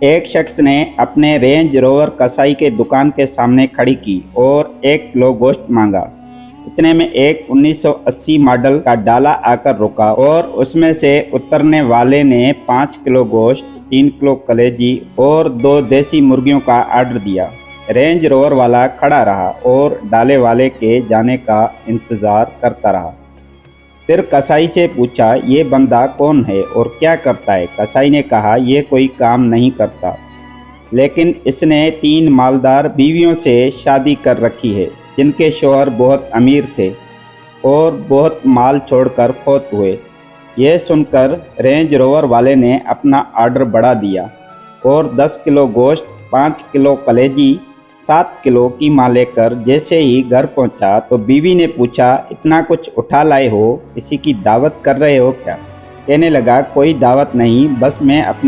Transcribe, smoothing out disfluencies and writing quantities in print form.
एक शख्स ने अपने रेंज रोवर कसाई के दुकान के सामने खड़ी की और 1 किलो गोश्त मांगा। इतने में एक 1980 मॉडल का डाला आकर रुका और उसमें से उतरने वाले ने 5 किलो गोश्त, 3 किलो कलेजी और 2 देसी मुर्गियों का आर्डर दिया। रेंज रोवर वाला खड़ा रहा और डाले वाले के जाने का इंतज़ार करता रहा। फिर कसाई से पूछा, ये बंदा कौन है और क्या करता है? कसाई ने कहा, ये कोई काम नहीं करता, लेकिन इसने 3 मालदार बीवियों से शादी कर रखी है जिनके शौहर बहुत अमीर थे और बहुत माल छोड़कर फौत हुए। यह सुनकर रेंज रोवर वाले ने अपना ऑर्डर बढ़ा दिया और 10 किलो गोश्त, 5 किलो कलेजी, 7 किलो कीमा लेकर जैसे ही घर पहुंचा तो बीवी ने पूछा, इतना कुछ उठा लाए हो, किसी की दावत कर रहे हो क्या? कहने लगा, कोई दावत नहीं, बस मैं अपने